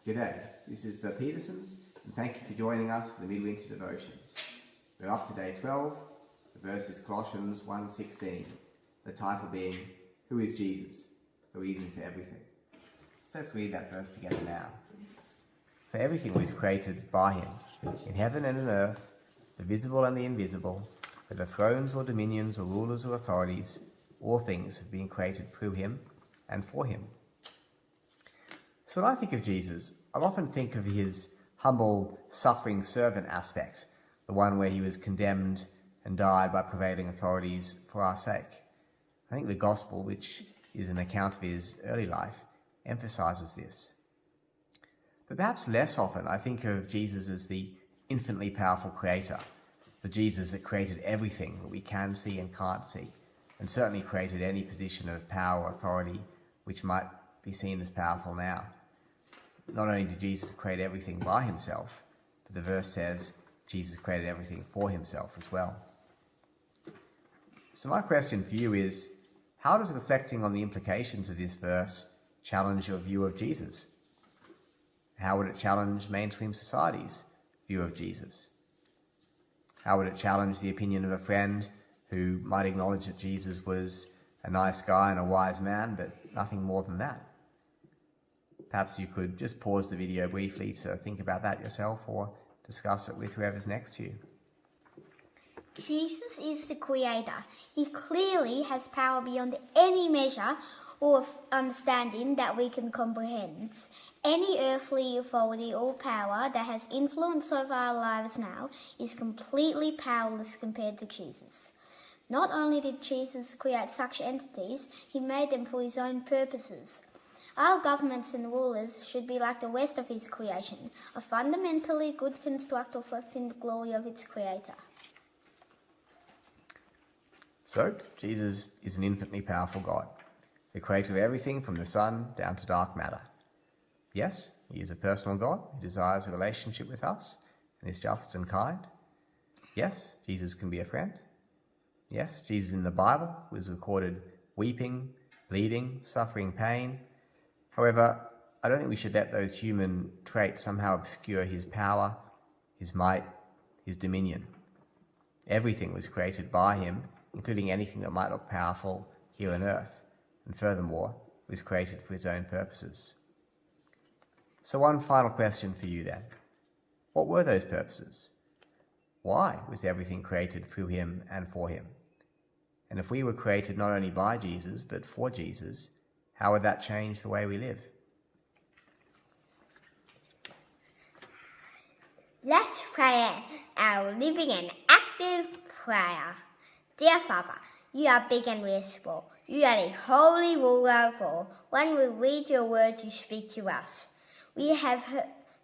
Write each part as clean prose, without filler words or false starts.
G'day, this is the Petersons, and thank you for joining us for the Midwinter Devotions. We're up to day 12, the verse is Colossians 1:16, the title being, Who is Jesus? The reason for everything. So let's read that verse together now. For everything was created by him, in heaven and on earth, the visible and the invisible, whether thrones or dominions or rulers or authorities, all things have been created through him and for him. So when I think of Jesus, I often think of his humble, suffering servant aspect, the one where he was condemned and died by prevailing authorities for our sake. I think the Gospel, which is an account of his early life, emphasizes this. But perhaps less often I think of Jesus as the infinitely powerful creator, the Jesus that created everything that we can see and can't see, and certainly created any position of power or authority which might be seen as powerful now. Not only did Jesus create everything by himself, but the verse says Jesus created everything for himself as well. So my question for you is, how does reflecting on the implications of this verse challenge your view of Jesus? How would it challenge mainstream society's view of Jesus? How would it challenge the opinion of a friend who might acknowledge that Jesus was a nice guy and a wise man, but nothing more than that? Perhaps you could just pause the video briefly to think about that yourself or discuss it with whoever's next to you. Jesus is the creator. He clearly has power beyond any measure or understanding that we can comprehend. Any earthly authority or power that has influence over our lives now is completely powerless compared to Jesus. Not only did Jesus create such entities, he made them for his own purposes. Our governments and rulers should be like the rest of his creation, a fundamentally good construct reflecting the glory of its creator. So, Jesus is an infinitely powerful God, the creator of everything from the sun down to dark matter. Yes, he is a personal God who desires a relationship with us and is just and kind. Yes, Jesus can be a friend. Yes, Jesus in the Bible was recorded weeping, bleeding, suffering pain. However, I don't think we should let those human traits somehow obscure his power, his might, his dominion. Everything was created by him, including anything that might look powerful here on earth, and furthermore, was created for his own purposes. So one final question for you then. What were those purposes? Why was everything created through him and for him? And if we were created not only by Jesus, but for Jesus, how would that change the way we live? Let's pray our living and active prayer. Dear Father, you are big and merciful. You are the holy ruler of all. When we read your word, you speak to us. We have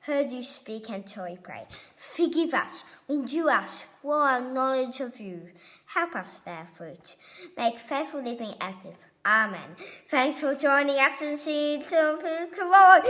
heard you speak, and so we pray. Forgive us, renew us, grow our knowledge of you. Help us bear fruit. Make faithful living active. Amen. Thanks for joining us and see you tomorrow.